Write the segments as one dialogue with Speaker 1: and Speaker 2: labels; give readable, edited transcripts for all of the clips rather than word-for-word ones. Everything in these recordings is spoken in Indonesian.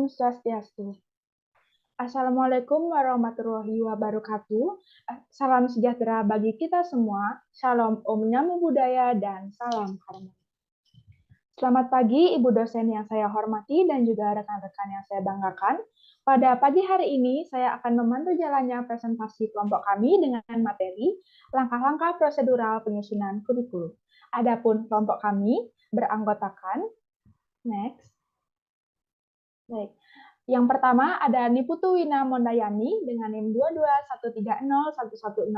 Speaker 1: Swastiastu. Assalamualaikum warahmatullahi wabarakatuh. Salam sejahtera bagi kita semua. Shalom Om Namo Buddhaya dan salam harmoni. Selamat pagi Ibu dosen yang saya hormati dan juga rekan-rekan yang saya banggakan. Pada pagi hari ini saya akan memandu jalannya presentasi kelompok kami dengan materi langkah-langkah prosedural penyusunan kurikulum. Adapun kelompok kami beranggotakan next. Baik. Yang pertama ada Niputu Wina Mondayani dengan NIM 22130111062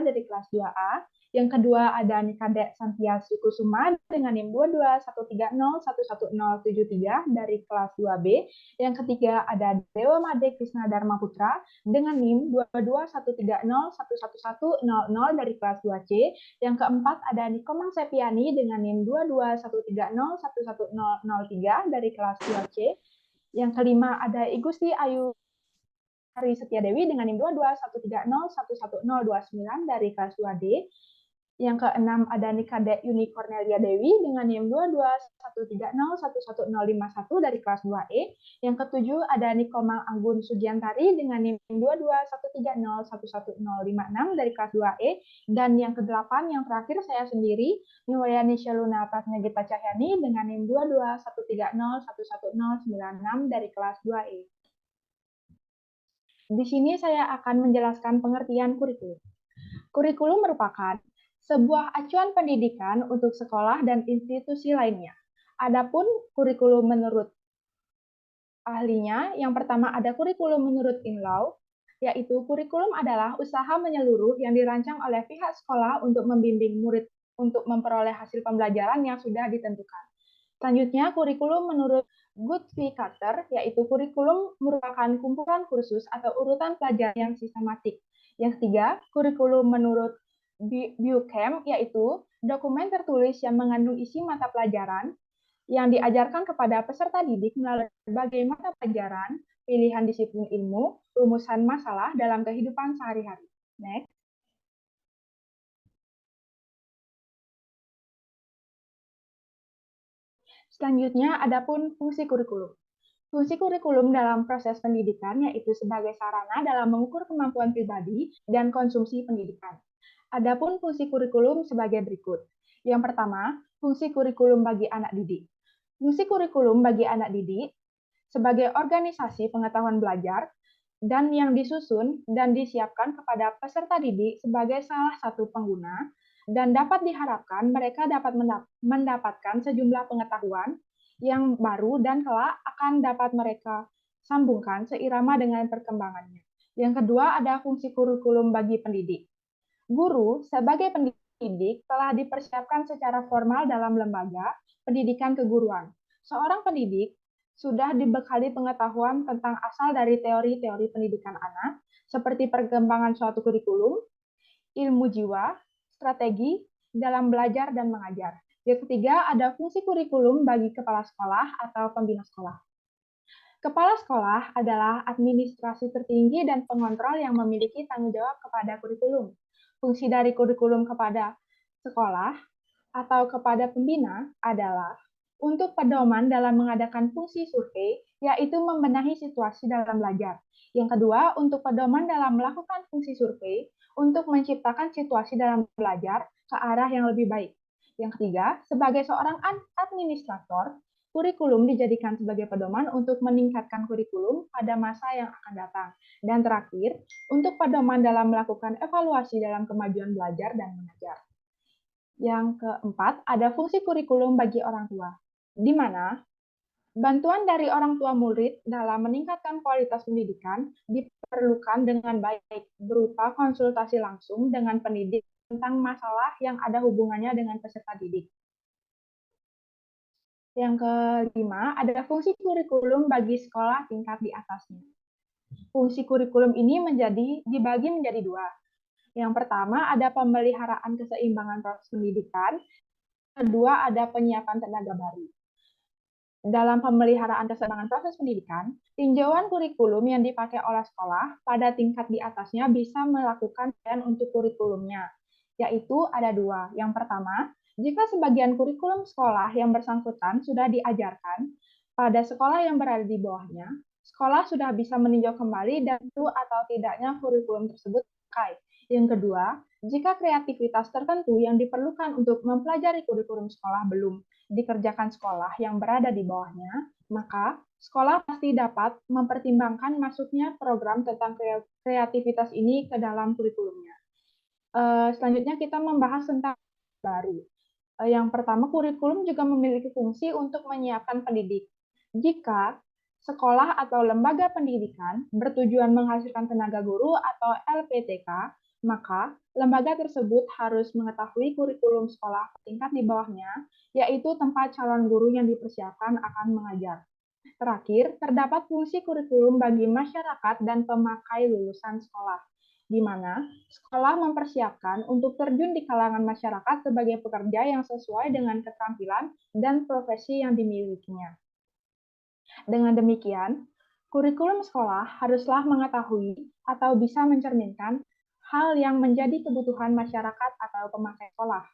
Speaker 1: dari kelas 2A. Yang kedua ada Nikadek Santia Kusuma dengan NIM 22130111073 dari kelas 2B. Yang ketiga ada Dewa Made Krisna Dharma Putra dengan NIM 22130111000 dari kelas 2C. Yang keempat ada Nikomang Sepiani dengan NIM 22130111003 dari kelas 2C. Yang kelima ada Igusti Ayu Hari Setiadewi dengan NIM 22130111029 dari kelas 2D. Yang keenam ada Nikadek Yuni Cornelia Dewi dengan NIM 22130111051 dari kelas 2E. Yang ketujuh ada Nikomang Anggun Sugiantari dengan NIM 22130111056 dari kelas 2E. Dan yang kedelapan, yang terakhir saya sendiri, Niwayani Shaluna Prasnagita Cahyani dengan NIM 22130111096 dari kelas 2E. Di sini saya akan menjelaskan pengertian kurikulum. Kurikulum merupakan sebuah acuan pendidikan untuk sekolah dan institusi lainnya. Adapun kurikulum menurut ahlinya, yang pertama ada kurikulum menurut Inlaw, yaitu kurikulum adalah usaha menyeluruh yang dirancang oleh pihak sekolah untuk membimbing murid untuk memperoleh hasil pembelajaran yang sudah ditentukan. Selanjutnya, kurikulum menurut Goodwin Carter, yaitu kurikulum merupakan kumpulan kursus atau urutan pelajaran yang sistematik. Yang ketiga, kurikulum menurut Buchem, yaitu dokumen tertulis yang mengandung isi mata pelajaran yang diajarkan kepada peserta didik melalui berbagai mata pelajaran, pilihan disiplin ilmu, rumusan masalah dalam kehidupan sehari-hari. Next. Selanjutnya, adapun fungsi kurikulum. Fungsi kurikulum dalam proses pendidikan yaitu sebagai sarana dalam mengukur kemampuan pribadi dan konsumsi pendidikan. Adapun fungsi kurikulum sebagai berikut. Yang pertama, fungsi kurikulum bagi anak didik. Fungsi kurikulum bagi anak didik sebagai organisasi pengetahuan belajar dan yang disusun dan disiapkan kepada peserta didik sebagai salah satu pengguna dan dapat diharapkan mereka dapat mendapatkan sejumlah pengetahuan yang baru dan kelak akan dapat mereka sambungkan seirama dengan perkembangannya. Yang kedua ada fungsi kurikulum bagi pendidik. Guru sebagai pendidik telah dipersiapkan secara formal dalam lembaga pendidikan keguruan. Seorang pendidik sudah dibekali pengetahuan tentang asal dari teori-teori pendidikan anak, seperti perkembangan suatu kurikulum, ilmu jiwa, strategi dalam belajar dan mengajar. Yang ketiga, ada fungsi kurikulum bagi kepala sekolah atau pembina sekolah. Kepala sekolah adalah administrasi tertinggi dan pengontrol yang memiliki tanggung jawab kepada kurikulum. Fungsi dari kurikulum kepada sekolah atau kepada pembina adalah untuk pedoman dalam mengadakan fungsi survei, yaitu membenahi situasi dalam belajar. Yang kedua, untuk pedoman dalam melakukan fungsi survei, untuk menciptakan situasi dalam belajar ke arah yang lebih baik. Yang ketiga, sebagai seorang administrator, kurikulum dijadikan sebagai pedoman untuk meningkatkan kurikulum pada masa yang akan datang. Dan terakhir, untuk pedoman dalam melakukan evaluasi dalam kemajuan belajar dan mengajar. Yang keempat, ada fungsi kurikulum bagi orang tua, di mana bantuan dari orang tua murid dalam meningkatkan kualitas pendidikan diperlukan dengan baik berupa konsultasi langsung dengan pendidik tentang masalah yang ada hubungannya dengan peserta didik. Yang kelima, ada fungsi kurikulum bagi sekolah tingkat di atasnya. Fungsi kurikulum ini dibagi menjadi dua. Yang pertama, ada pemeliharaan keseimbangan proses pendidikan. Kedua, ada penyiapan tenaga baru. Dalam pemeliharaan keseimbangan proses pendidikan, tinjauan kurikulum yang dipakai oleh sekolah pada tingkat di atasnya bisa melakukan untuk kurikulumnya, yaitu ada dua. Yang pertama, jika sebagian kurikulum sekolah yang bersangkutan sudah diajarkan, Pada sekolah yang berada di bawahnya, sekolah sudah bisa meninjau kembali dan itu atau tidaknya kurikulum tersebut pakai. Yang kedua, jika kreativitas tertentu yang diperlukan untuk mempelajari kurikulum sekolah belum dikerjakan sekolah yang berada di bawahnya, maka sekolah pasti dapat mempertimbangkan masuknya program tentang kreativitas ini ke dalam kurikulumnya. Selanjutnya kita membahas tentang baru. Yang pertama, kurikulum juga memiliki fungsi untuk menyiapkan pendidik. Jika sekolah atau lembaga pendidikan bertujuan menghasilkan tenaga guru atau LPTK, maka lembaga tersebut harus mengetahui kurikulum sekolah tingkat di bawahnya, yaitu tempat calon guru yang dipersiapkan akan mengajar. Terakhir, terdapat fungsi kurikulum bagi masyarakat dan pemakai lulusan sekolah, di mana sekolah mempersiapkan untuk terjun di kalangan masyarakat sebagai pekerja yang sesuai dengan keterampilan dan profesi yang dimilikinya. Dengan demikian, kurikulum sekolah haruslah mengetahui atau bisa mencerminkan hal yang menjadi kebutuhan masyarakat atau pemakai sekolah.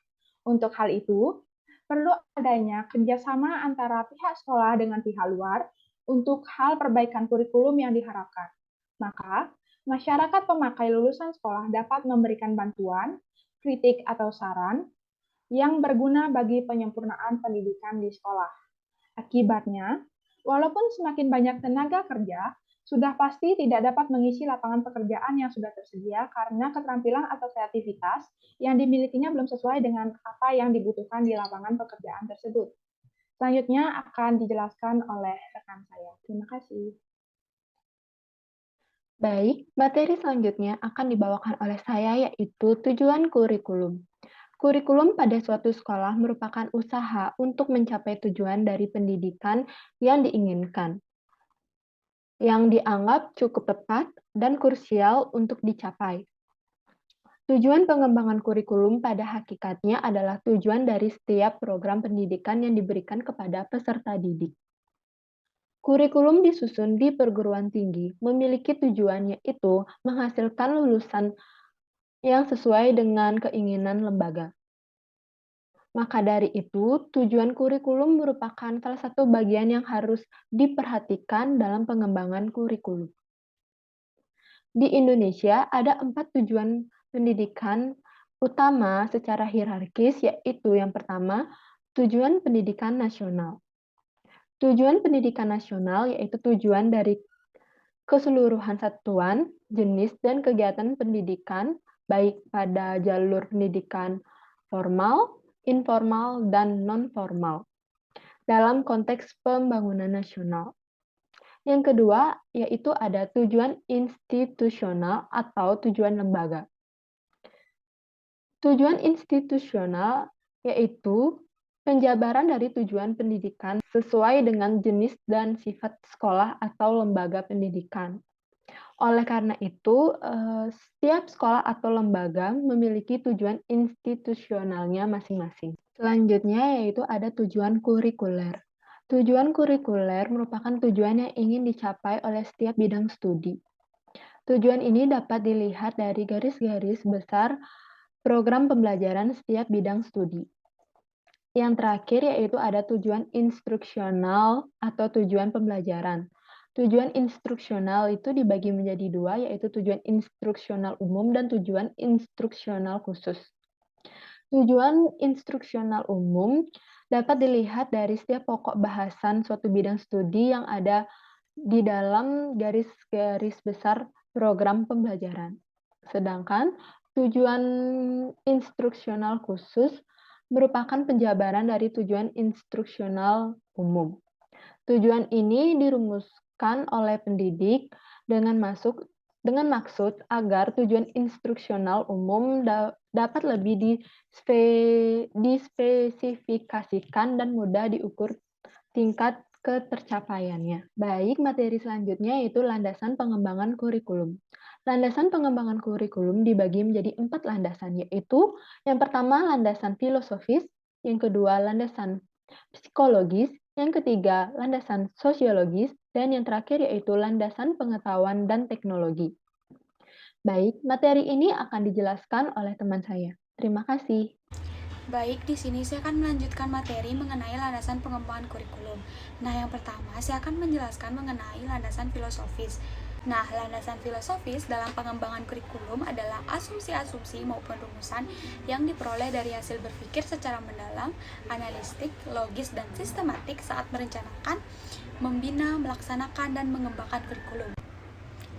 Speaker 1: Untuk hal itu, perlu adanya kerjasama antara pihak sekolah dengan pihak luar untuk hal perbaikan kurikulum yang diharapkan. Maka, masyarakat pemakai lulusan sekolah dapat memberikan bantuan, kritik atau saran yang berguna bagi penyempurnaan pendidikan di sekolah. Akibatnya, walaupun semakin banyak tenaga kerja, sudah pasti tidak dapat mengisi lapangan pekerjaan yang sudah tersedia karena keterampilan atau kreativitas yang dimilikinya belum sesuai dengan apa yang dibutuhkan di lapangan pekerjaan tersebut. Selanjutnya akan dijelaskan oleh rekan saya. Terima kasih.
Speaker 2: Baik, materi selanjutnya akan dibawakan oleh saya yaitu tujuan kurikulum. Kurikulum pada suatu sekolah merupakan usaha untuk mencapai tujuan dari pendidikan yang diinginkan, yang dianggap cukup tepat dan krusial untuk dicapai. Tujuan pengembangan kurikulum pada hakikatnya adalah tujuan dari setiap program pendidikan yang diberikan kepada peserta didik. Kurikulum disusun di perguruan tinggi memiliki tujuan yaitu menghasilkan lulusan yang sesuai dengan keinginan lembaga. Maka dari itu, tujuan kurikulum merupakan salah satu bagian yang harus diperhatikan dalam pengembangan kurikulum. Di Indonesia ada 4 tujuan pendidikan utama secara hierarkis, yaitu yang pertama, tujuan pendidikan nasional. Tujuan pendidikan nasional yaitu tujuan dari keseluruhan satuan, jenis, dan kegiatan pendidikan, baik pada jalur pendidikan formal, informal, dan non-formal, dalam konteks pembangunan nasional. Yang kedua, yaitu ada tujuan institusional atau tujuan lembaga. Tujuan institusional yaitu penjabaran dari tujuan pendidikan sesuai dengan jenis dan sifat sekolah atau lembaga pendidikan. Oleh karena itu, setiap sekolah atau lembaga memiliki tujuan institusionalnya masing-masing. Selanjutnya yaitu ada tujuan kurikuler. Tujuan kurikuler merupakan tujuan yang ingin dicapai oleh setiap bidang studi. Tujuan ini dapat dilihat dari garis-garis besar program pembelajaran setiap bidang studi. Yang terakhir yaitu ada tujuan instruksional atau tujuan pembelajaran. Tujuan instruksional itu dibagi menjadi dua, yaitu tujuan instruksional umum dan tujuan instruksional khusus. Tujuan instruksional umum dapat dilihat dari setiap pokok bahasan suatu bidang studi yang ada di dalam garis-garis besar program pembelajaran. Sedangkan tujuan instruksional khusus merupakan penjabaran dari tujuan instruksional umum. Tujuan ini dirumuskan oleh pendidik dengan maksud agar tujuan instruksional umum dapat lebih dispesifikasikan dan mudah diukur tingkat ketercapaiannya. Baik, materi selanjutnya yaitu landasan pengembangan kurikulum. Landasan pengembangan kurikulum dibagi menjadi 4 landasan, yaitu yang pertama landasan filosofis, yang kedua landasan psikologis, yang ketiga landasan sosiologis, dan yang terakhir yaitu landasan pengetahuan dan teknologi. Baik, materi ini akan dijelaskan oleh teman saya. Terima kasih.
Speaker 3: Baik, di sini saya akan melanjutkan materi mengenai landasan pengembangan kurikulum. Nah, yang pertama saya akan menjelaskan mengenai landasan filosofis. Nah, landasan filosofis dalam pengembangan kurikulum adalah asumsi-asumsi maupun rumusan yang diperoleh dari hasil berpikir secara mendalam, analistik, logis, dan sistematik saat merencanakan, membina, melaksanakan, dan mengembangkan kurikulum.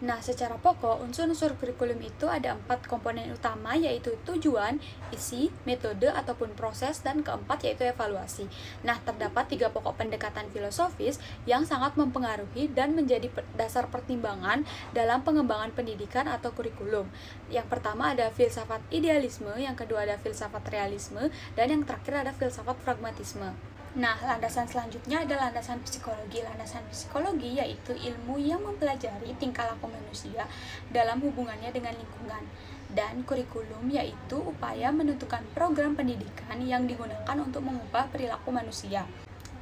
Speaker 3: Nah, secara pokok, unsur-unsur kurikulum itu ada 4 komponen utama, yaitu tujuan, isi, metode ataupun proses, dan keempat yaitu evaluasi. Nah, terdapat 3 pokok pendekatan filosofis yang sangat mempengaruhi dan menjadi dasar pertimbangan dalam pengembangan pendidikan atau kurikulum. Yang pertama ada filsafat idealisme, yang kedua ada filsafat realisme, dan yang terakhir ada filsafat pragmatisme. Nah, landasan selanjutnya adalah landasan psikologi. Landasan psikologi yaitu ilmu yang mempelajari tingkah laku manusia dalam hubungannya dengan lingkungan. Dan kurikulum yaitu upaya menentukan program pendidikan yang digunakan untuk mengubah perilaku manusia.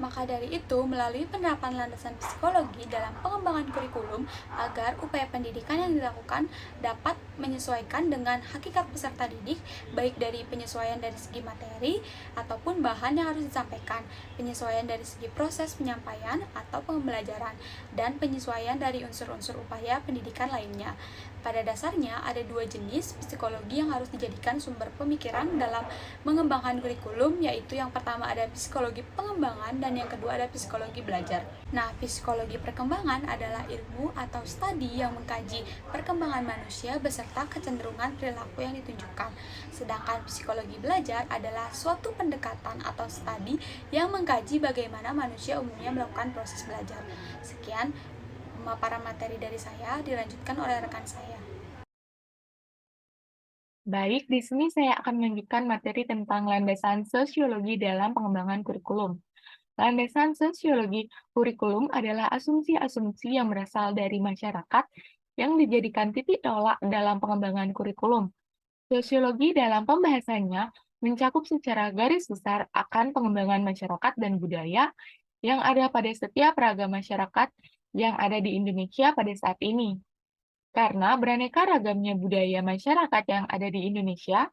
Speaker 3: Maka dari itu, melalui penerapan landasan psikologi dalam pengembangan kurikulum agar upaya pendidikan yang dilakukan dapat menyesuaikan dengan hakikat peserta didik, baik dari penyesuaian dari segi materi ataupun bahan yang harus disampaikan, penyesuaian dari segi proses penyampaian atau pembelajaran, dan penyesuaian dari unsur-unsur upaya pendidikan lainnya. Pada dasarnya, ada 2 jenis psikologi yang harus dijadikan sumber pemikiran dalam mengembangkan kurikulum, yaitu yang pertama ada psikologi pengembangan dan yang kedua ada psikologi belajar. Nah, psikologi perkembangan adalah ilmu atau studi yang mengkaji perkembangan manusia beserta kecenderungan perilaku yang ditunjukkan. Sedangkan psikologi belajar adalah suatu pendekatan atau studi yang mengkaji bagaimana manusia umumnya melakukan proses belajar. Sekian pemaparan materi dari saya, dilanjutkan oleh rekan saya.
Speaker 2: Baik, di sini saya akan melanjutkan materi tentang landasan sosiologi dalam pengembangan kurikulum. Landasan sosiologi kurikulum adalah asumsi-asumsi yang berasal dari masyarakat yang dijadikan titik tolak dalam pengembangan kurikulum. Sosiologi dalam pembahasannya mencakup secara garis besar akan pengembangan masyarakat dan budaya yang ada pada setiap ragam masyarakat yang ada di Indonesia pada saat ini. Karena beraneka ragamnya budaya masyarakat yang ada di Indonesia,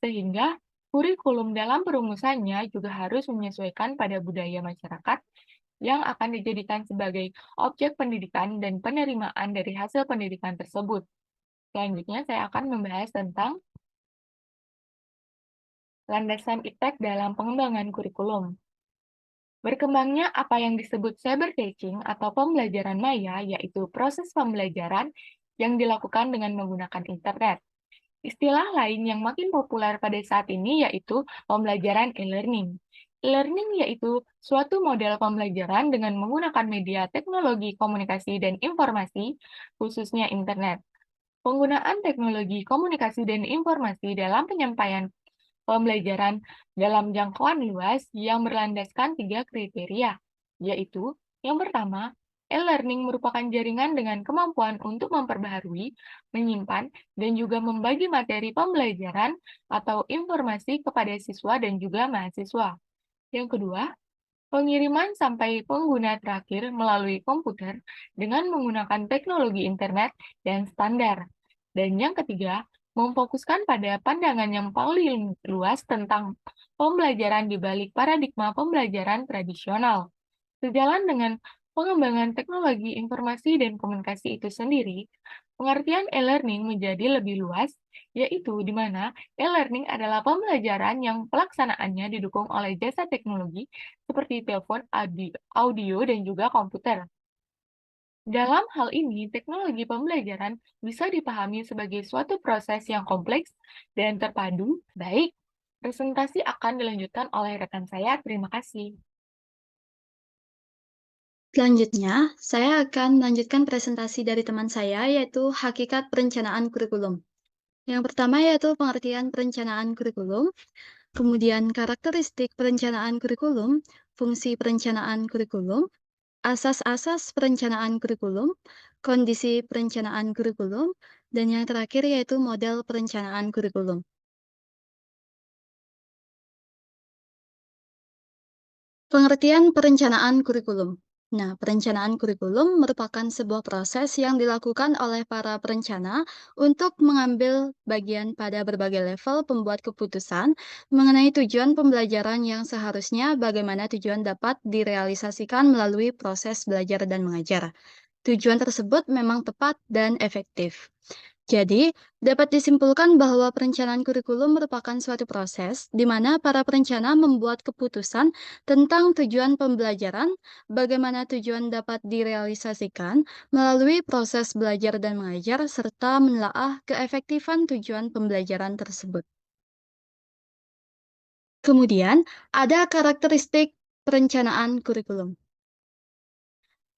Speaker 2: sehingga kurikulum dalam perumusannya juga harus menyesuaikan pada budaya masyarakat yang akan dijadikan sebagai objek pendidikan dan penerimaan dari hasil pendidikan tersebut. Selanjutnya, saya akan membahas tentang landasan iptek dalam pengembangan kurikulum. Berkembangnya apa yang disebut cyberteaching atau pembelajaran maya, yaitu proses pembelajaran yang dilakukan dengan menggunakan internet. Istilah lain yang makin populer pada saat ini yaitu pembelajaran e-learning. E-learning yaitu suatu model pembelajaran dengan menggunakan media teknologi komunikasi dan informasi, khususnya internet. Penggunaan teknologi komunikasi dan informasi dalam penyampaian pembelajaran dalam jangkauan luas yang berlandaskan 3 kriteria, yaitu yang pertama, e-learning merupakan jaringan dengan kemampuan untuk memperbaharui, menyimpan, dan juga membagi materi pembelajaran atau informasi kepada siswa dan juga mahasiswa. Yang kedua, pengiriman sampai pengguna terakhir melalui komputer dengan menggunakan teknologi internet dan standar. Dan yang ketiga, memfokuskan pada pandangan yang paling luas tentang pembelajaran di balik paradigma pembelajaran tradisional. Sejalan dengan pengembangan teknologi informasi dan komunikasi itu sendiri, pengertian e-learning menjadi lebih luas, yaitu di mana e-learning adalah pembelajaran yang pelaksanaannya didukung oleh jasa teknologi seperti telepon, audio, dan juga komputer. Dalam hal ini, teknologi pembelajaran bisa dipahami sebagai suatu proses yang kompleks dan terpadu. Baik, presentasi akan dilanjutkan oleh rekan saya. Terima kasih.
Speaker 4: Selanjutnya, saya akan melanjutkan presentasi dari teman saya, yaitu hakikat perencanaan kurikulum. Yang pertama yaitu pengertian perencanaan kurikulum, kemudian karakteristik perencanaan kurikulum, fungsi perencanaan kurikulum, asas-asas perencanaan kurikulum, kondisi perencanaan kurikulum, dan yang terakhir yaitu model perencanaan kurikulum. Pengertian perencanaan kurikulum. Nah, perencanaan kurikulum merupakan sebuah proses yang dilakukan oleh para perencana untuk mengambil bagian pada berbagai level pembuat keputusan mengenai tujuan pembelajaran yang seharusnya bagaimana tujuan dapat direalisasikan melalui proses belajar dan mengajar. Tujuan tersebut memang tepat dan efektif. Jadi, dapat disimpulkan bahwa perencanaan kurikulum merupakan suatu proses di mana para perencana membuat keputusan tentang tujuan pembelajaran, bagaimana tujuan dapat direalisasikan melalui proses belajar dan mengajar, serta menelaah keefektifan tujuan pembelajaran tersebut. Kemudian, ada karakteristik perencanaan kurikulum.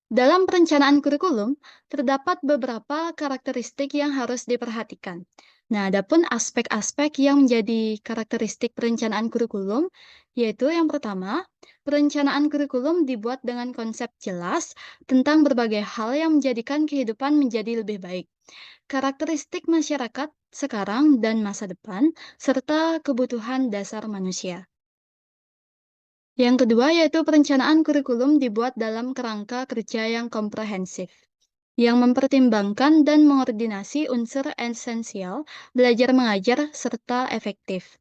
Speaker 4: Dalam perencanaan kurikulum, terdapat beberapa karakteristik yang harus diperhatikan. Nah, adapun aspek-aspek yang menjadi karakteristik perencanaan kurikulum, yaitu yang pertama, perencanaan kurikulum dibuat dengan konsep jelas tentang berbagai hal yang menjadikan kehidupan menjadi lebih baik. Karakteristik masyarakat sekarang dan masa depan, serta kebutuhan dasar manusia. Yang kedua yaitu perencanaan kurikulum dibuat dalam kerangka kerja yang komprehensif, yang mempertimbangkan dan mengoordinasi unsur esensial, belajar mengajar, serta efektif.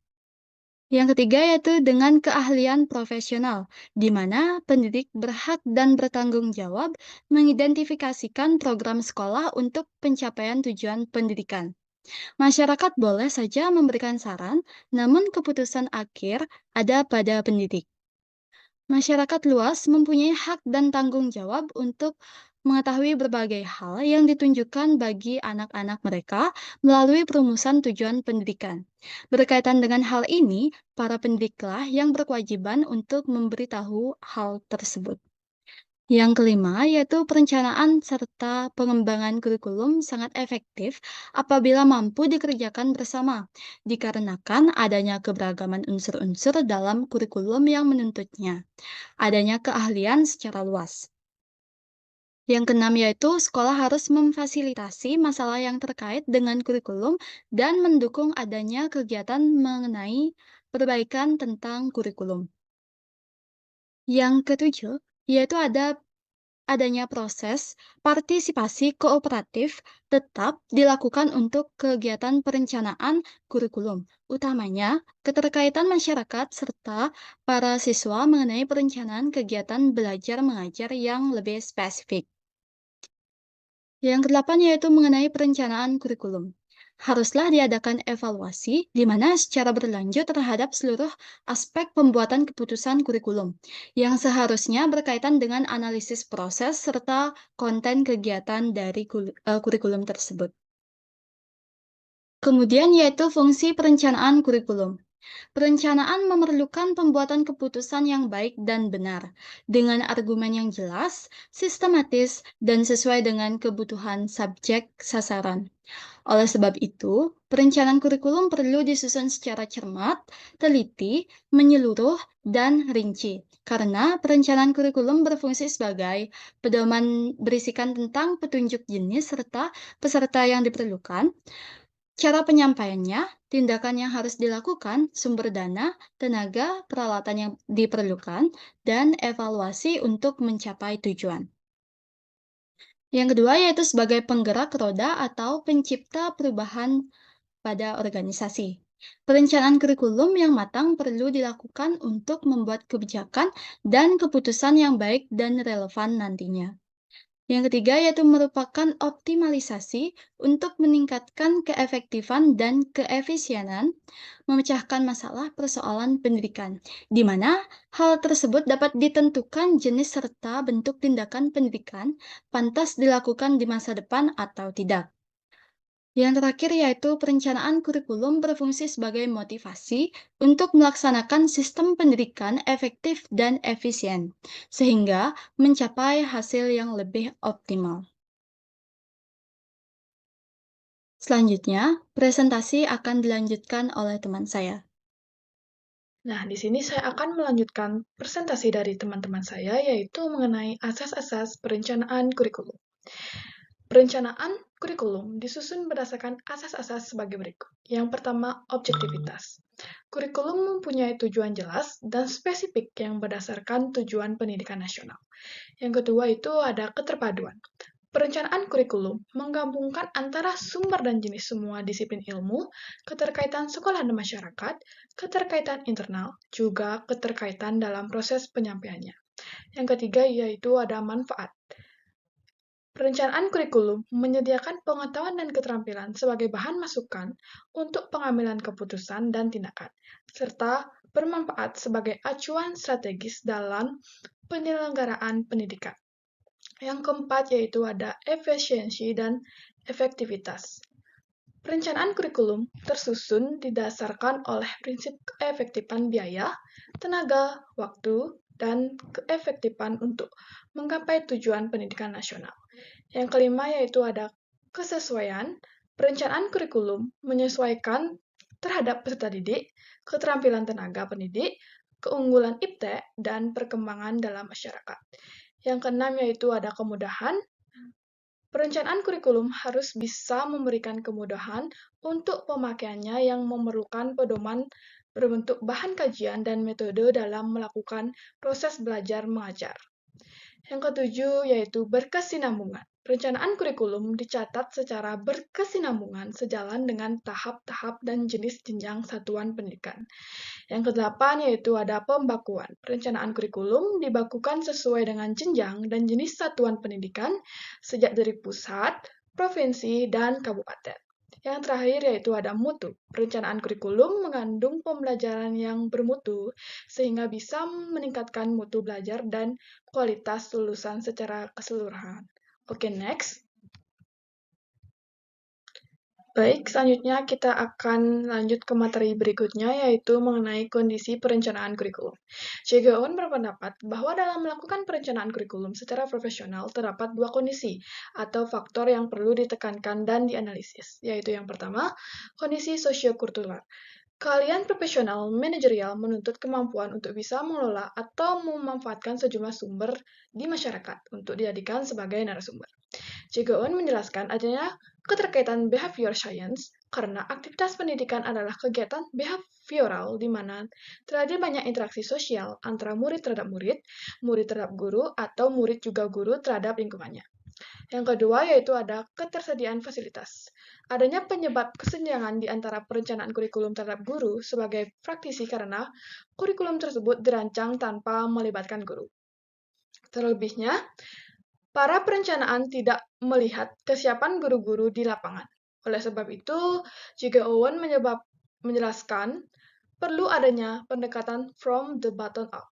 Speaker 4: Yang ketiga yaitu dengan keahlian profesional, di mana pendidik berhak dan bertanggung jawab mengidentifikasikan program sekolah untuk pencapaian tujuan pendidikan. Masyarakat boleh saja memberikan saran, namun keputusan akhir ada pada pendidik. Masyarakat luas mempunyai hak dan tanggung jawab untuk mengetahui berbagai hal yang ditunjukkan bagi anak-anak mereka melalui perumusan tujuan pendidikan. Berkaitan dengan hal ini, para pendidiklah yang berkewajiban untuk memberitahu hal tersebut. Yang kelima, yaitu perencanaan serta pengembangan kurikulum sangat efektif apabila mampu dikerjakan bersama, dikarenakan adanya keberagaman unsur-unsur dalam kurikulum yang menuntutnya adanya keahlian secara luas. Yang keenam yaitu sekolah harus memfasilitasi masalah yang terkait dengan kurikulum dan mendukung adanya kegiatan mengenai perbaikan tentang kurikulum. Yang ketujuh yaitu adanya proses partisipasi kooperatif tetap dilakukan untuk kegiatan perencanaan kurikulum, utamanya keterkaitan masyarakat serta para siswa mengenai perencanaan kegiatan belajar mengajar yang lebih spesifik. Yang kedelapan yaitu mengenai perencanaan kurikulum. Haruslah diadakan evaluasi di mana secara berlanjut terhadap seluruh aspek pembuatan keputusan kurikulum yang seharusnya berkaitan dengan analisis proses serta konten kegiatan dari kurikulum tersebut. Kemudian yaitu fungsi perencanaan kurikulum. Perencanaan memerlukan pembuatan keputusan yang baik dan benar, dengan argumen yang jelas, sistematis, dan sesuai dengan kebutuhan subjek sasaran. Oleh sebab itu, perencanaan kurikulum perlu disusun secara cermat, teliti, menyeluruh, dan rinci. Karena perencanaan kurikulum berfungsi sebagai pedoman berisikan tentang petunjuk jenis serta peserta yang diperlukan, cara penyampaiannya, tindakan yang harus dilakukan, sumber dana, tenaga, peralatan yang diperlukan, dan evaluasi untuk mencapai tujuan. Yang kedua yaitu sebagai penggerak roda atau pencipta perubahan pada organisasi. Perencanaan kurikulum yang matang perlu dilakukan untuk membuat kebijakan dan keputusan yang baik dan relevan nantinya. Yang ketiga yaitu merupakan optimalisasi untuk meningkatkan keefektifan dan keefisienan memecahkan masalah persoalan pendidikan, di mana hal tersebut dapat ditentukan jenis serta bentuk tindakan pendidikan pantas dilakukan di masa depan atau tidak. Yang terakhir yaitu perencanaan kurikulum berfungsi sebagai motivasi untuk melaksanakan sistem pendidikan efektif dan efisien, sehingga mencapai hasil yang lebih optimal. Selanjutnya, presentasi akan dilanjutkan oleh teman saya.
Speaker 5: Nah, di sini saya akan melanjutkan presentasi dari teman-teman saya, yaitu mengenai asas-asas perencanaan kurikulum. Perencanaan kurikulum disusun berdasarkan asas-asas sebagai berikut. Yang pertama, objektivitas. Kurikulum mempunyai tujuan jelas dan spesifik yang berdasarkan tujuan pendidikan nasional. Yang kedua itu ada keterpaduan. Perencanaan kurikulum menggabungkan antara sumber dan jenis semua disiplin ilmu, keterkaitan sekolah dan masyarakat, keterkaitan internal, juga keterkaitan dalam proses penyampaiannya. Yang ketiga yaitu ada manfaat. Perencanaan kurikulum menyediakan pengetahuan dan keterampilan sebagai bahan masukan untuk pengambilan keputusan dan tindakan, serta bermanfaat sebagai acuan strategis dalam penyelenggaraan pendidikan. Yang keempat yaitu ada efisiensi dan efektivitas. Perencanaan kurikulum tersusun didasarkan oleh prinsip keefektifan biaya, tenaga, waktu, dan keefektifan untuk menggapai tujuan pendidikan nasional. Yang kelima yaitu ada kesesuaian. Perencanaan kurikulum menyesuaikan terhadap peserta didik, keterampilan tenaga pendidik, keunggulan IPTE, dan perkembangan dalam masyarakat. Yang keenam yaitu ada kemudahan. Perencanaan kurikulum harus bisa memberikan kemudahan untuk pemakaiannya yang memerlukan pedoman berbentuk bahan kajian dan metode dalam melakukan proses belajar mengajar. Yang ketujuh yaitu berkesinambungan. Perencanaan kurikulum dicatat secara berkesinambungan sejalan dengan tahap-tahap dan jenis jenjang satuan pendidikan. Yang kedelapan yaitu ada pembakuan. Perencanaan kurikulum dibakukan sesuai dengan jenjang dan jenis satuan pendidikan sejak dari pusat, provinsi, dan kabupaten. Yang terakhir yaitu ada mutu. Perencanaan kurikulum mengandung pembelajaran yang bermutu sehingga bisa meningkatkan mutu belajar dan kualitas lulusan secara keseluruhan. Oke, next. Baik, selanjutnya kita akan lanjut ke materi berikutnya, yaitu mengenai kondisi perencanaan kurikulum. JGON berpendapat bahwa dalam melakukan perencanaan kurikulum secara profesional terdapat dua kondisi atau faktor yang perlu ditekankan dan dianalisis, yaitu yang pertama, kondisi sosiokultural. Kalian profesional manajerial menuntut kemampuan untuk bisa mengelola atau memanfaatkan sejumlah sumber di masyarakat untuk dijadikan sebagai narasumber. JGON menjelaskan adanya keterkaitan behavior science karena aktivitas pendidikan adalah kegiatan behavioral di mana terjadi banyak interaksi sosial antara murid terhadap murid terhadap guru, atau murid juga guru terhadap lingkungannya. Yang kedua yaitu ada ketersediaan fasilitas. Adanya penyebab kesenjangan di antara perencanaan kurikulum terhadap guru sebagai praktisi karena kurikulum tersebut dirancang tanpa melibatkan guru. Terlebihnya, para perencanaan tidak melihat kesiapan guru-guru di lapangan. Oleh sebab itu, JGON menjelaskan perlu adanya pendekatan from the bottom up,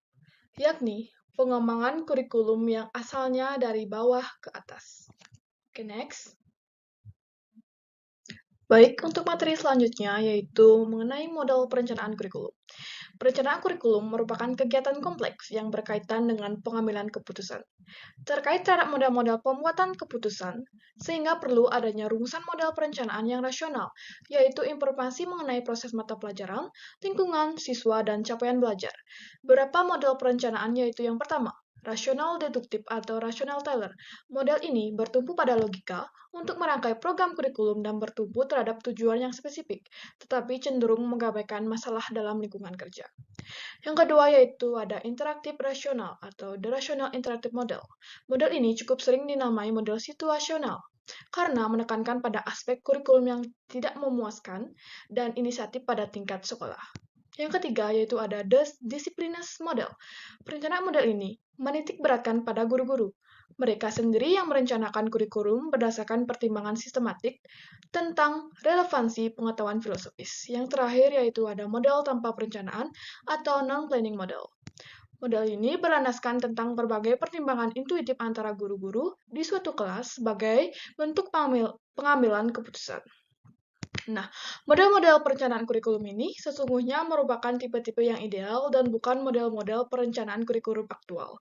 Speaker 5: yakni pengembangan kurikulum yang asalnya dari bawah ke atas. Oke, next. Baik, untuk materi selanjutnya yaitu mengenai model perencanaan kurikulum. Perencanaan kurikulum merupakan kegiatan kompleks yang berkaitan dengan pengambilan keputusan. Terkait terhadap model-model pembuatan keputusan, sehingga perlu adanya rumusan model perencanaan yang rasional, yaitu informasi mengenai proses mata pelajaran, lingkungan, siswa, dan capaian belajar. Beberapa model perencanaan yaitu yang pertama, rasional deduktif atau rasional Taylor. Model ini bertumpu pada logika untuk merangkai program kurikulum dan bertumpu terhadap tujuan yang spesifik, tetapi cenderung mengabaikan masalah dalam lingkungan kerja. Yang kedua yaitu ada interaktif rasional atau the rational interactive model. Model ini cukup sering dinamai model situasional karena menekankan pada aspek kurikulum yang tidak memuaskan dan inisiatif pada tingkat sekolah. Yang ketiga yaitu ada the disciplinous model. Perencanaan model ini menitik beratkan pada guru-guru. Mereka sendiri yang merencanakan kurikulum berdasarkan pertimbangan sistematik tentang relevansi pengetahuan filosofis. Yang terakhir yaitu ada model tanpa perencanaan atau non-planning model. Model ini berlandaskan tentang berbagai pertimbangan intuitif antara guru-guru di suatu kelas sebagai bentuk pengambilan keputusan. Nah, model-model perencanaan kurikulum ini sesungguhnya merupakan tipe-tipe yang ideal dan bukan model-model perencanaan kurikulum aktual.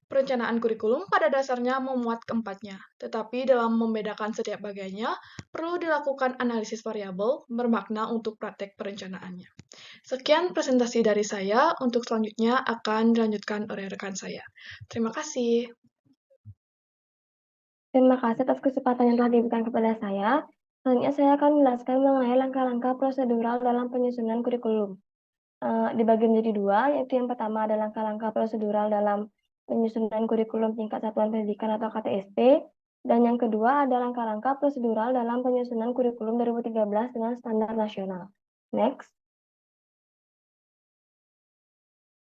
Speaker 5: Perencanaan kurikulum pada dasarnya memuat keempatnya, tetapi dalam membedakan setiap bagiannya, perlu dilakukan analisis variabel bermakna untuk praktek perencanaannya. Sekian presentasi dari saya, untuk selanjutnya akan dilanjutkan oleh rekan saya. Terima kasih.
Speaker 6: Terima kasih atas kesempatan yang telah diberikan kepada saya. Selanjutnya saya akan menjelaskan mengenai langkah-langkah prosedural dalam penyusunan kurikulum. Dibagi menjadi dua, yaitu yang pertama ada langkah-langkah prosedural dalam penyusunan kurikulum tingkat satuan pendidikan atau KTSP, dan yang kedua ada langkah-langkah prosedural dalam penyusunan kurikulum 2013 dengan standar nasional. Next.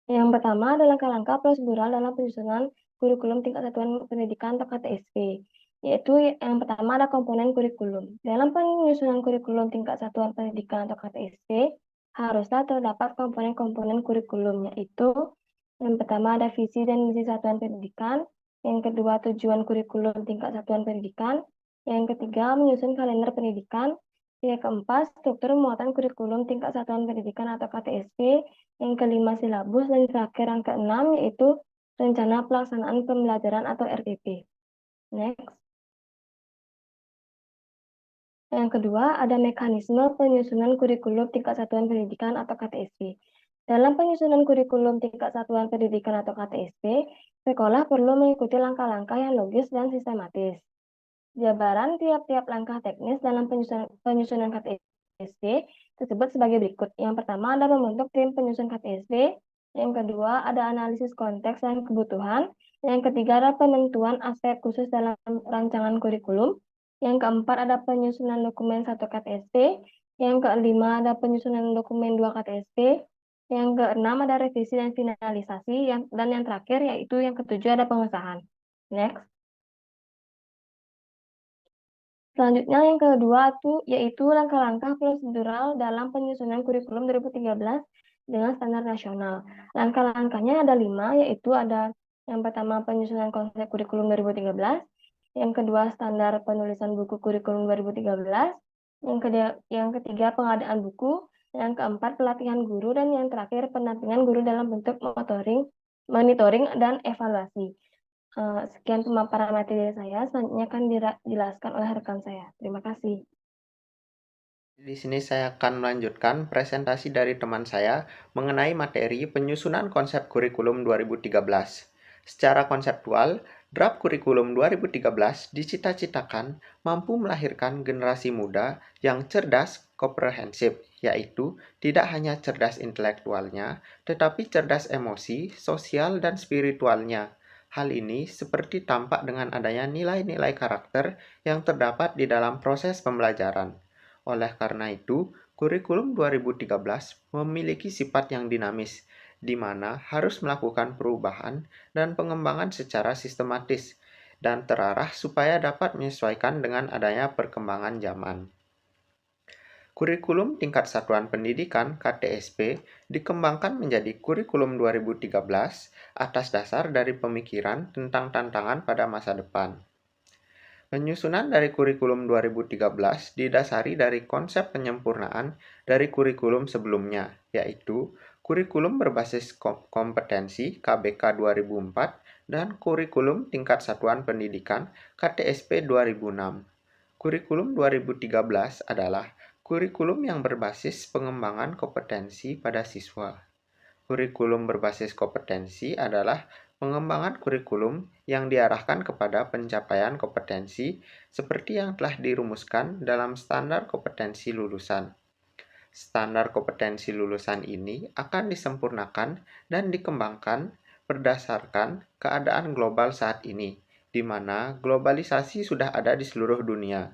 Speaker 6: Yang pertama adalah langkah-langkah prosedural dalam penyusunan kurikulum tingkat satuan pendidikan atau KTSP, yaitu yang pertama ada komponen kurikulum. Dalam penyusunan kurikulum tingkat satuan pendidikan atau KTSP, haruslah terdapat komponen-komponen kurikulum, yaitu yang pertama ada visi dan misi satuan pendidikan, yang kedua tujuan kurikulum tingkat satuan pendidikan, yang ketiga menyusun kalender pendidikan, yang keempat struktur muatan kurikulum tingkat satuan pendidikan atau KTSP, yang kelima silabus, dan terakhir yang keenam yaitu rencana pelaksanaan pembelajaran atau RPP. Next. Yang kedua, ada mekanisme penyusunan kurikulum tingkat satuan pendidikan atau KTSP. Dalam penyusunan kurikulum tingkat satuan pendidikan atau KTSP, sekolah perlu mengikuti langkah-langkah yang logis dan sistematis. Jabaran tiap-tiap langkah teknis dalam penyusunan KTSP tersebut sebagai berikut. Yang pertama ada membentuk tim penyusun KTSP, yang kedua ada analisis konteks dan kebutuhan, yang ketiga ada penentuan aspek khusus dalam rancangan kurikulum, yang keempat ada penyusunan dokumen 1 KTSP, yang kelima ada penyusunan dokumen 2 KTSP, yang keenam ada revisi dan finalisasi, dan yang terakhir yaitu yang ketujuh ada pengesahan. Next. Selanjutnya yang kedua yaitu langkah-langkah prosedural dalam penyusunan kurikulum 2013 dengan standar nasional. Langkah-langkahnya ada 5, yaitu ada yang pertama penyusunan konsep kurikulum 2013, yang kedua standar penulisan buku kurikulum 2013, yang ketiga pengadaan buku, yang keempat pelatihan guru, dan yang terakhir pendampingan guru dalam bentuk monitoring dan evaluasi. Sekian pemaparan materi saya, selanjutnya akan dijelaskan oleh rekan saya. Terima kasih.
Speaker 7: Di sini saya akan melanjutkan presentasi dari teman saya mengenai materi penyusunan konsep kurikulum 2013. Secara konseptual, draft kurikulum 2013 dicita-citakan mampu melahirkan generasi muda yang cerdas komprehensif, yaitu tidak hanya cerdas intelektualnya, tetapi cerdas emosi, sosial, dan spiritualnya. Hal ini seperti tampak dengan adanya nilai-nilai karakter yang terdapat di dalam proses pembelajaran. Oleh karena itu, kurikulum 2013 memiliki sifat yang dinamis, di mana harus melakukan perubahan dan pengembangan secara sistematis dan terarah supaya dapat menyesuaikan dengan adanya perkembangan zaman. Kurikulum tingkat satuan pendidikan KTSP dikembangkan menjadi kurikulum 2013 atas dasar dari pemikiran tentang tantangan pada masa depan. Penyusunan dari kurikulum 2013 didasari dari konsep penyempurnaan dari kurikulum sebelumnya, yaitu kurikulum berbasis kompetensi KBK 2004 dan kurikulum tingkat satuan pendidikan KTSP 2006. Kurikulum 2013 adalah kurikulum yang berbasis pengembangan kompetensi pada siswa. Kurikulum berbasis kompetensi adalah pengembangan kurikulum yang diarahkan kepada pencapaian kompetensi seperti yang telah dirumuskan dalam standar kompetensi lulusan. Standar kompetensi lulusan ini akan disempurnakan dan dikembangkan berdasarkan keadaan global saat ini, di mana globalisasi sudah ada di seluruh dunia.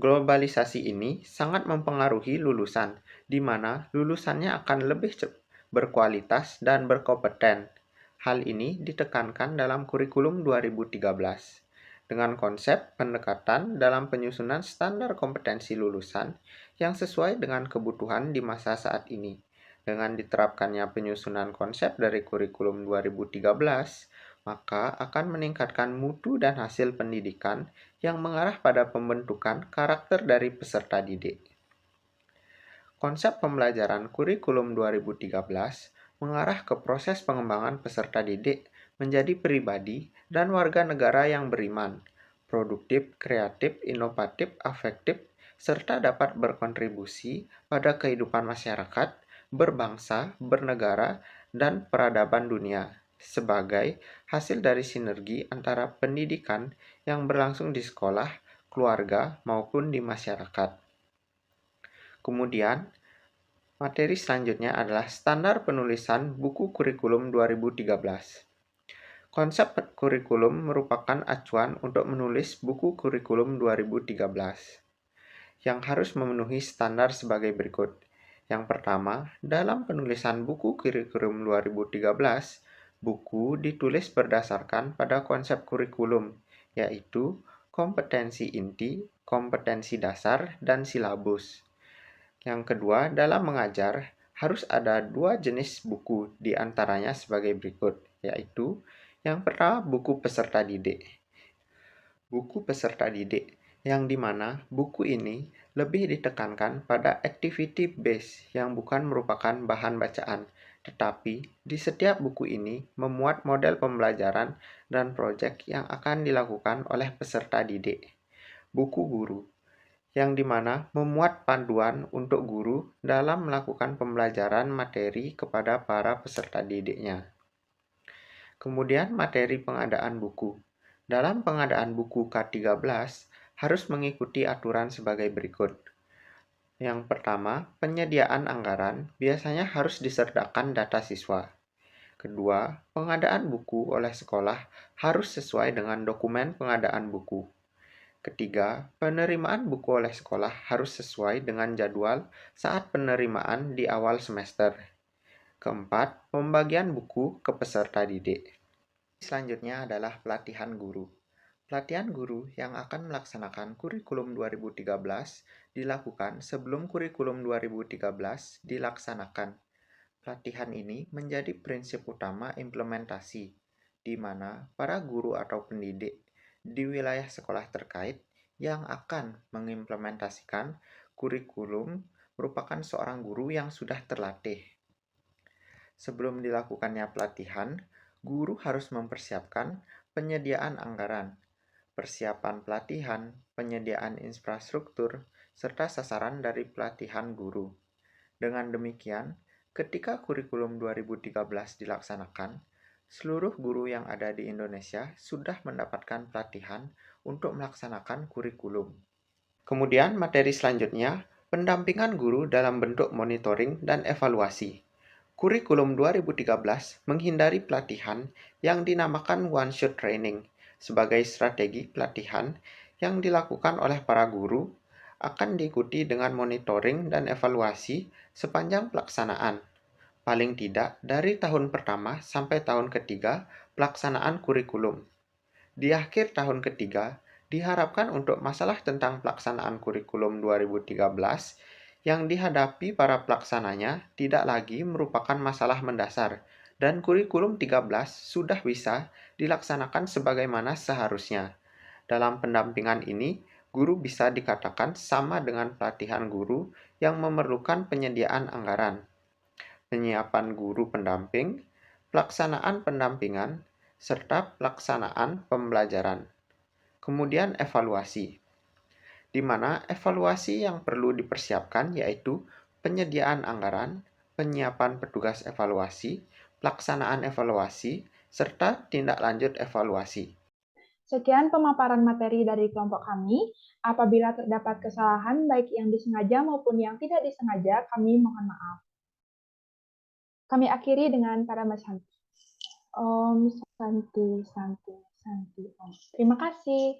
Speaker 7: Globalisasi ini sangat mempengaruhi lulusan, di mana lulusannya akan lebih berkualitas dan berkompeten. Hal ini ditekankan dalam kurikulum 2013 dengan konsep pendekatan dalam penyusunan standar kompetensi lulusan yang sesuai dengan kebutuhan di masa saat ini. Dengan diterapkannya penyusunan konsep dari kurikulum 2013, maka akan meningkatkan mutu dan hasil pendidikan yang mengarah pada pembentukan karakter dari peserta didik. Konsep pembelajaran kurikulum 2013 mengarah ke proses pengembangan peserta didik menjadi pribadi dan warga negara yang beriman, produktif, kreatif, inovatif, afektif, serta dapat berkontribusi pada kehidupan masyarakat, berbangsa, bernegara, dan peradaban dunia sebagai hasil dari sinergi antara pendidikan yang berlangsung di sekolah, keluarga, maupun di masyarakat. Kemudian, materi selanjutnya adalah standar penulisan buku kurikulum 2013. Konsep kurikulum merupakan acuan untuk menulis buku kurikulum 2013 yang harus memenuhi standar sebagai berikut. Yang pertama, dalam penulisan buku kurikulum 2013, buku ditulis berdasarkan pada konsep kurikulum, yaitu kompetensi inti, kompetensi dasar, dan silabus. Yang kedua, dalam mengajar, harus ada 2 jenis buku di antaranya sebagai berikut, yaitu yang pertama buku peserta didik. Buku peserta didik, yang dimana buku ini lebih ditekankan pada activity base yang bukan merupakan bahan bacaan, tetapi di setiap buku ini memuat model pembelajaran dan proyek yang akan dilakukan oleh peserta didik. Buku guru, yang dimana memuat panduan untuk guru dalam melakukan pembelajaran materi kepada para peserta didiknya. Kemudian materi pengadaan buku. Dalam pengadaan buku K13 harus mengikuti aturan sebagai berikut. Yang pertama, penyediaan anggaran biasanya harus disertakan data siswa. Kedua, pengadaan buku oleh sekolah harus sesuai dengan dokumen pengadaan buku. Ketiga, penerimaan buku oleh sekolah harus sesuai dengan jadwal saat penerimaan di awal semester. Keempat, pembagian buku ke peserta didik. Selanjutnya adalah pelatihan guru. Pelatihan guru yang akan melaksanakan kurikulum 2013 dilakukan sebelum kurikulum 2013 dilaksanakan. Pelatihan ini menjadi prinsip utama implementasi, di mana para guru atau pendidik di wilayah sekolah terkait yang akan mengimplementasikan kurikulum merupakan seorang guru yang sudah terlatih. Sebelum dilakukannya pelatihan, guru harus mempersiapkan penyediaan anggaran, persiapan pelatihan, penyediaan infrastruktur, serta sasaran dari pelatihan guru. Dengan demikian, ketika kurikulum 2013 dilaksanakan, seluruh guru yang ada di Indonesia sudah mendapatkan pelatihan untuk melaksanakan kurikulum. Kemudian materi selanjutnya, pendampingan guru dalam bentuk monitoring dan evaluasi. Kurikulum 2013 menghindari pelatihan yang dinamakan one-shot training sebagai strategi pelatihan yang dilakukan oleh para guru akan diikuti dengan monitoring dan evaluasi sepanjang pelaksanaan, paling tidak dari tahun pertama sampai tahun ketiga pelaksanaan kurikulum. Di akhir tahun ketiga, diharapkan untuk masalah tentang pelaksanaan kurikulum 2013 yang dihadapi para pelaksananya tidak lagi merupakan masalah mendasar, dan kurikulum 13 sudah bisa dilaksanakan sebagaimana seharusnya. Dalam pendampingan ini, guru bisa dikatakan sama dengan pelatihan guru yang memerlukan penyediaan anggaran, penyiapan guru pendamping, pelaksanaan pendampingan, serta pelaksanaan pembelajaran. Kemudian evaluasi, di mana evaluasi yang perlu dipersiapkan yaitu penyediaan anggaran, penyiapan petugas evaluasi, pelaksanaan evaluasi, serta tindak lanjut evaluasi.
Speaker 1: Sekian pemaparan materi dari kelompok kami. Apabila terdapat kesalahan baik yang disengaja maupun yang tidak disengaja, kami mohon maaf. Kami akhiri dengan Parama Santi. Om Santi Santi Santi Om. Terima kasih.